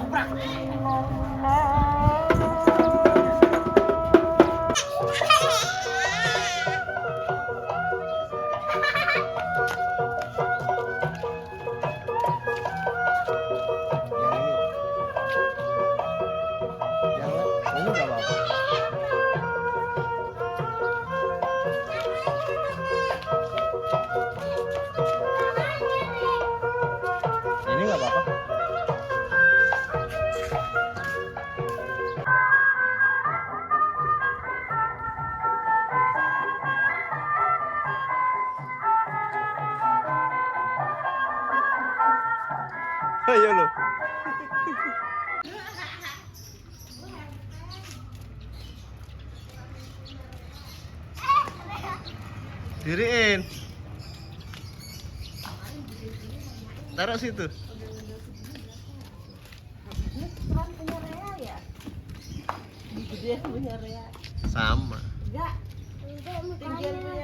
Ini nggak apa-apa. Ini nggak apa-apa. Ayo lo. Diriin. Taruh situ. Ini peran punya Rea ya? Gede punya Rea. Sama. Enggak. Tinggal punya